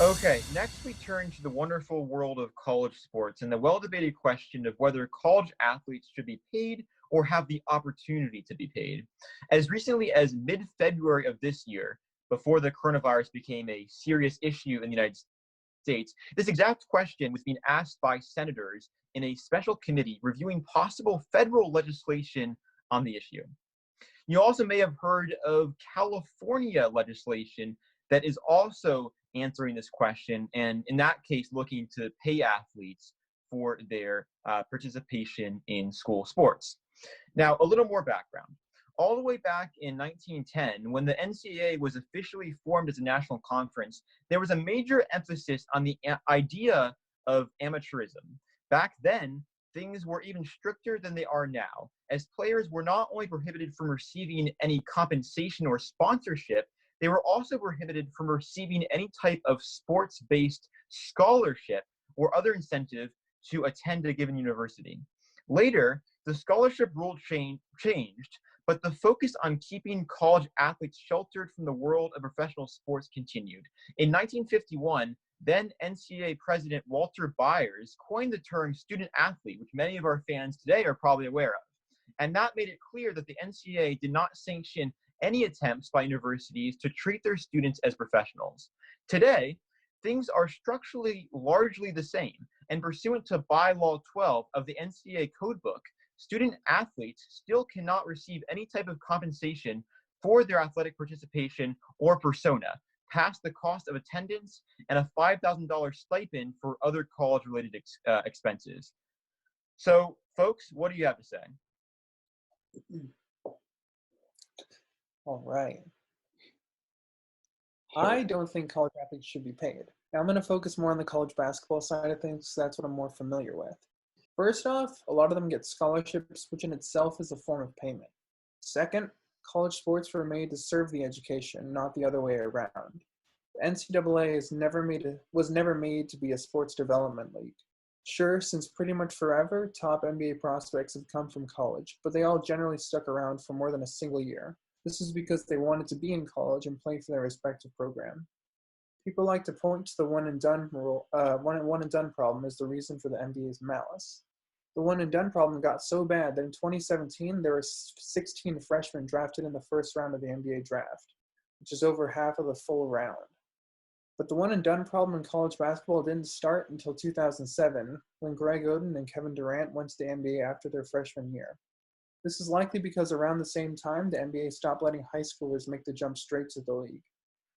Okay, next we turn to the wonderful world of college sports and the well-debated question of whether college athletes should be paid or have the opportunity to be paid. As recently as mid-February of this year, before the coronavirus became a serious issue in the United States, this exact question was being asked by senators in a special committee reviewing possible federal legislation on the issue. You also may have heard of California legislation that is also answering this question, and in that case, looking to pay athletes for their participation in school sports. Now, a little more background. All the way back in 1910, when the NCAA was officially formed as a national conference, there was a major emphasis on the idea of amateurism. Back then, things were even stricter than they are now, as players were not only prohibited from receiving any compensation or sponsorship, they were also prohibited from receiving any type of sports-based scholarship or other incentive to attend a given university. Later, the scholarship rule changed, but the focus on keeping college athletes sheltered from the world of professional sports continued. In 1951, then NCAA President Walter Byers coined the term student athlete, which many of our fans today are probably aware of. And that made it clear that the NCAA did not sanction any attempts by universities to treat their students as professionals. Today, things are structurally largely the same, and pursuant to Bylaw 12 of the NCAA Codebook, student athletes still cannot receive any type of compensation for their athletic participation or persona, past the cost of attendance and a $5,000 stipend for other college-related expenses. So, folks, what do you have to say? All right. I don't think college athletes should be paid. Now I'm going to focus more on the college basketball side of things, so that's what I'm more familiar with. First off, a lot of them get scholarships, which in itself is a form of payment. Second, college sports were made to serve the education, not the other way around. The NCAA was never made to be a sports development league. Sure, since pretty much forever, top NBA prospects have come from college, but they all generally stuck around for more than a single year. This is because they wanted to be in college and play for their respective program. People like to point to the one and done problem as the reason for the NBA's malice. The one and done problem got so bad that in 2017 there were 16 freshmen drafted in the first round of the NBA draft, which is over half of the full round. But the one and done problem in college basketball didn't start until 2007, when Greg Oden and Kevin Durant went to the NBA after their freshman year. This is likely because around the same time, the NBA stopped letting high schoolers make the jump straight to the league.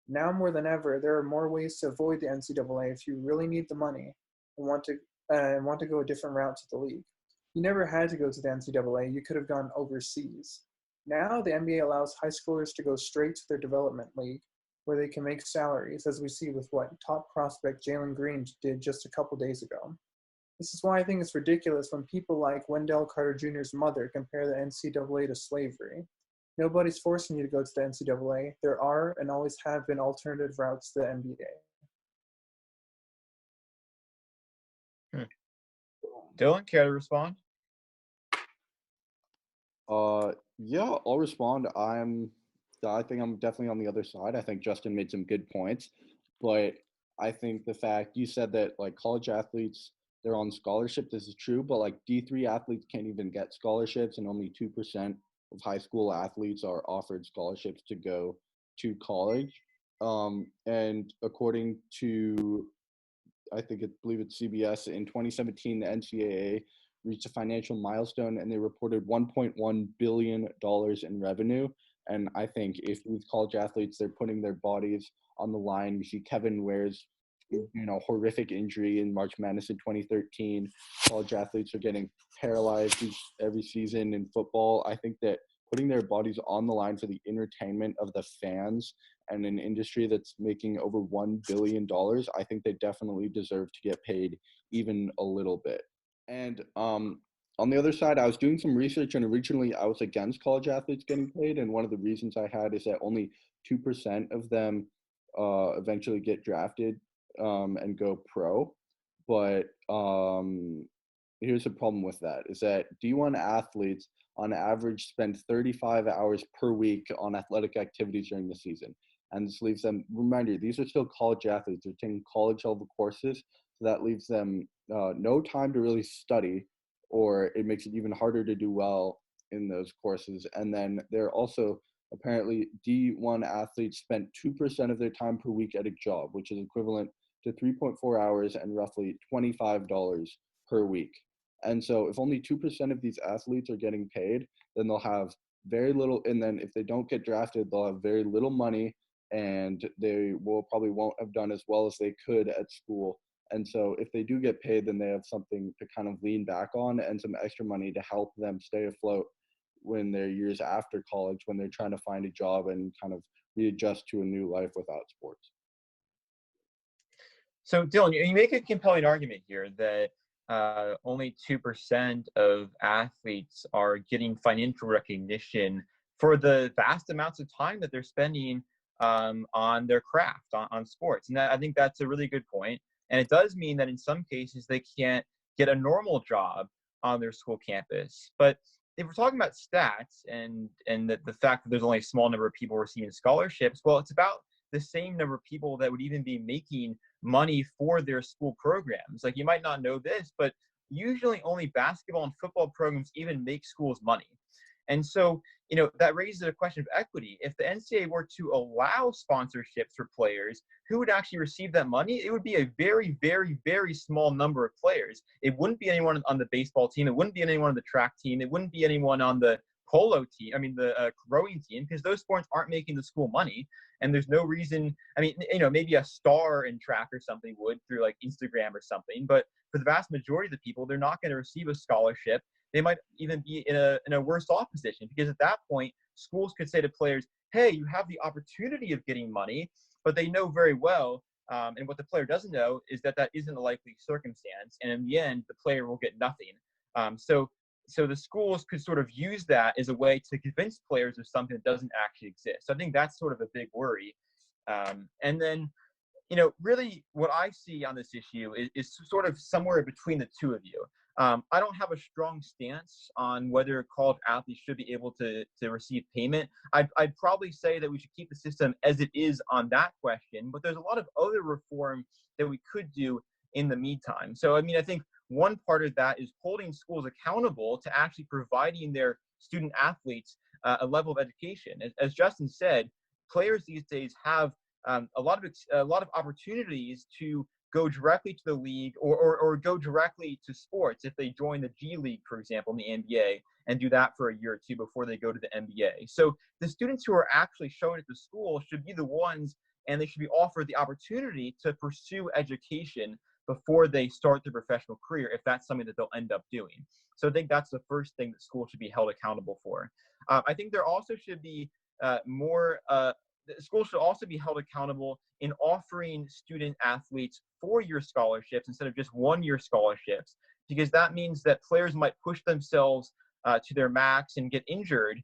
Now more than ever, there are more ways to avoid the NCAA if you really need the money and want to go a different route to the league. You never had to go to the NCAA, you could have gone overseas. Now the NBA allows high schoolers to go straight to their development league, where they can make salaries, as we see with what top prospect Jalen Green did just a couple days ago. This is why I think it's ridiculous when people like Wendell Carter Jr.'s mother compare the NCAA to slavery. Nobody's forcing you to go to the NCAA. There are and always have been alternative routes to the NBA. Dylan, care to respond? Yeah, I'll respond. I think I'm definitely on the other side. I think Justin made some good points, but I think the fact you said that like college athletes, they're on scholarship, this is true, but like D3 athletes can't even get scholarships, and only 2% of high school athletes are offered scholarships to go to college. And according to, I believe it's CBS, in 2017, the NCAA reached a financial milestone and they reported $1.1 billion in revenue. And I think if with college athletes, they're putting their bodies on the line. You see Kevin Ware's, horrific injury in March Madness in 2013. College athletes are getting paralyzed every season in football. I think that putting their bodies on the line for the entertainment of the fans and an industry that's making over $1 billion, I think they definitely deserve to get paid even a little bit. And on the other side, I was doing some research, and originally I was against college athletes getting paid. And one of the reasons I had is that only 2% of them eventually get drafted and go pro. But here's the problem with that, is that D1 athletes on average spend 35 hours per week on athletic activities during the season. And this leaves them, reminder, these are still college athletes. They're taking college level courses. So that leaves them no time to really study, or it makes it even harder to do well in those courses. And then they're also apparently D1 athletes spent 2% of their time per week at a job, which is equivalent to 3.4 hours and roughly $25 per week. And so if only 2% of these athletes are getting paid, then they'll have very little. And then if they don't get drafted, they'll have very little money, and they will probably won't have done as well as they could at school. And so if they do get paid, then they have something to kind of lean back on and some extra money to help them stay afloat when they're years after college, when they're trying to find a job and kind of readjust to a new life without sports. So Dylan, you make a compelling argument here that only 2% of athletes are getting financial recognition for the vast amounts of time that they're spending on their craft, on sports. And I think that's a really good point. And it does mean that in some cases they can't get a normal job on their school campus. But if we're talking about stats and the fact that there's only a small number of people receiving scholarships, well, it's about the same number of people that would even be making money for their school programs. Like, you might not know this, but usually only basketball and football programs even make schools money. And so, that raises a question of equity. If the NCAA were to allow sponsorships for players, who would actually receive that money? It would be a very, very, very small number of players. It wouldn't be anyone on the baseball team. It wouldn't be anyone on the track team. It wouldn't be anyone on the polo team, the rowing team, because those sports aren't making the school money. And there's no reason, maybe a star in track or something would through like Instagram or something, but for the vast majority of the people, they're not going to receive a scholarship. They might even be in a worse off position, because at that point, schools could say to players, hey, you have the opportunity of getting money, but they know very well, and what the player doesn't know is that isn't a likely circumstance. And in the end, the player will get nothing. So the schools could sort of use that as a way to convince players of something that doesn't actually exist. So I think that's sort of a big worry. And then, really what I see on this issue is sort of somewhere between the two of you. I don't have a strong stance on whether college athletes should be able to receive payment. I'd probably say that we should keep the system as it is on that question, but there's a lot of other reform that we could do in the meantime. So, I think one part of that is holding schools accountable to actually providing their student athletes a level of education. As Justin said, players these days have a lot of opportunities to go directly to the league or go directly to sports if they join the G League, for example, in the NBA, and do that for a year or two before they go to the NBA. So the students who are actually showing at the school should be the ones, and they should be offered the opportunity to pursue education before they start their professional career, if that's something that they'll end up doing. So I think that's the first thing that schools should be held accountable for. I think there also should be schools should also be held accountable in offering student athletes 4-year scholarships instead of just 1-year scholarships, because that means that players might push themselves to their max and get injured,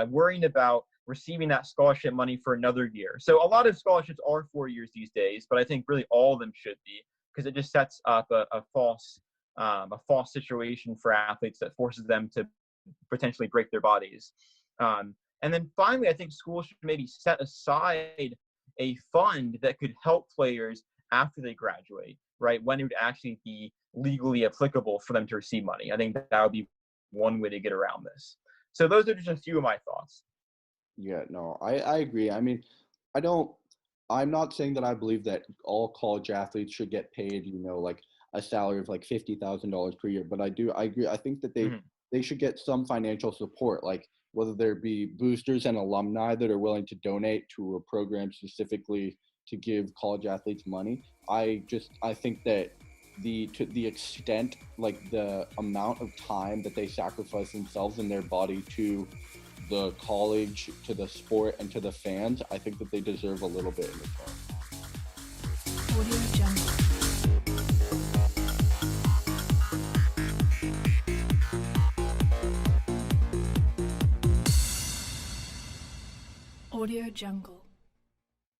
worrying about receiving that scholarship money for another year. So a lot of scholarships are 4 years these days, but I think really all of them should be, because it just sets up a false situation for athletes that forces them to potentially break their bodies. And then finally, I think schools should maybe set aside a fund that could help players after they graduate, right? When it would actually be legally applicable for them to receive money. I think that would be one way to get around this. So those are just a few of my thoughts. Yeah, no, I agree. I'm not saying that I believe that all college athletes should get paid, like a salary of like $50,000 per year, but I agree. I think that they should get some financial support, like whether there be boosters and alumni that are willing to donate to a program specifically to give college athletes money. I think that to the extent, like the amount of time that they sacrifice themselves and their body to the college, to the sport, and to the fans, I think that they deserve a little bit in return. Audio Jungle.